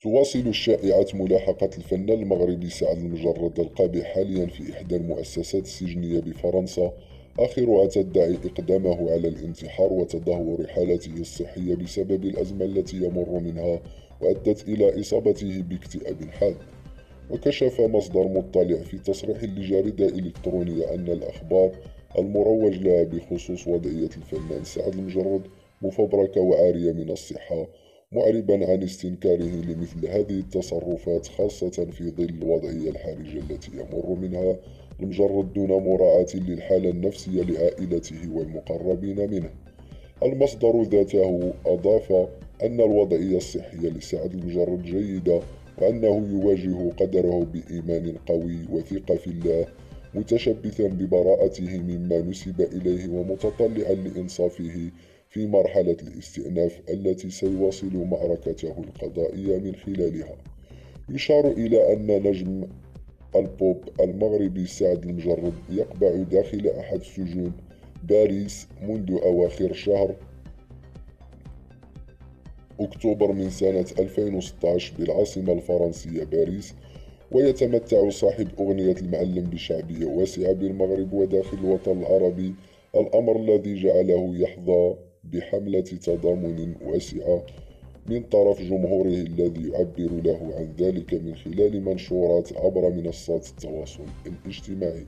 تواصل الشائعات ملاحقة الفنان المغربي سعد المجرد القابض حاليا في إحدى المؤسسات السجنية بفرنسا، آخرها تدعي إقدامه على الانتحار وتدهور حالته الصحية بسبب الأزمة التي يمر منها، وأدت إلى إصابته باكتئاب حاد. وكشف مصدر مطلع في تصريح لجريدة إلكترونية أن الأخبار المروج لها بخصوص وضعية الفنان سعد المجرد مفبركة وعارية من الصحة، معربا عن استنكاره لمثل هذه التصرفات، خاصة في ظل الوضعية الحرجة التي يمر منها المجرد دون مراعاة للحالة النفسية لعائلته والمقربين منه. المصدر ذاته أضاف أن الوضعية الصحية لسعد المجرد جيدة، وأنه يواجه قدره بإيمان قوي وثقة في الله، متشبثا ببراءته مما نسب إليه ومتطلعا لإنصافه في مرحلة الاستئناف التي سيواصل معركته القضائية من خلالها. يشار إلى أن نجم البوب المغربي سعد المجرد يقبع داخل أحد سجون باريس منذ أواخر شهر أكتوبر من سنة 2016 بالعاصمة الفرنسية باريس، ويتمتع صاحب أغنية المعلم بشعبية واسعة بالمغرب وداخل الوطن العربي، الأمر الذي جعله يحظى بحملة تضامن واسعة من طرف جمهوره الذي يعبر له عن ذلك من خلال منشورات عبر منصات التواصل الاجتماعي.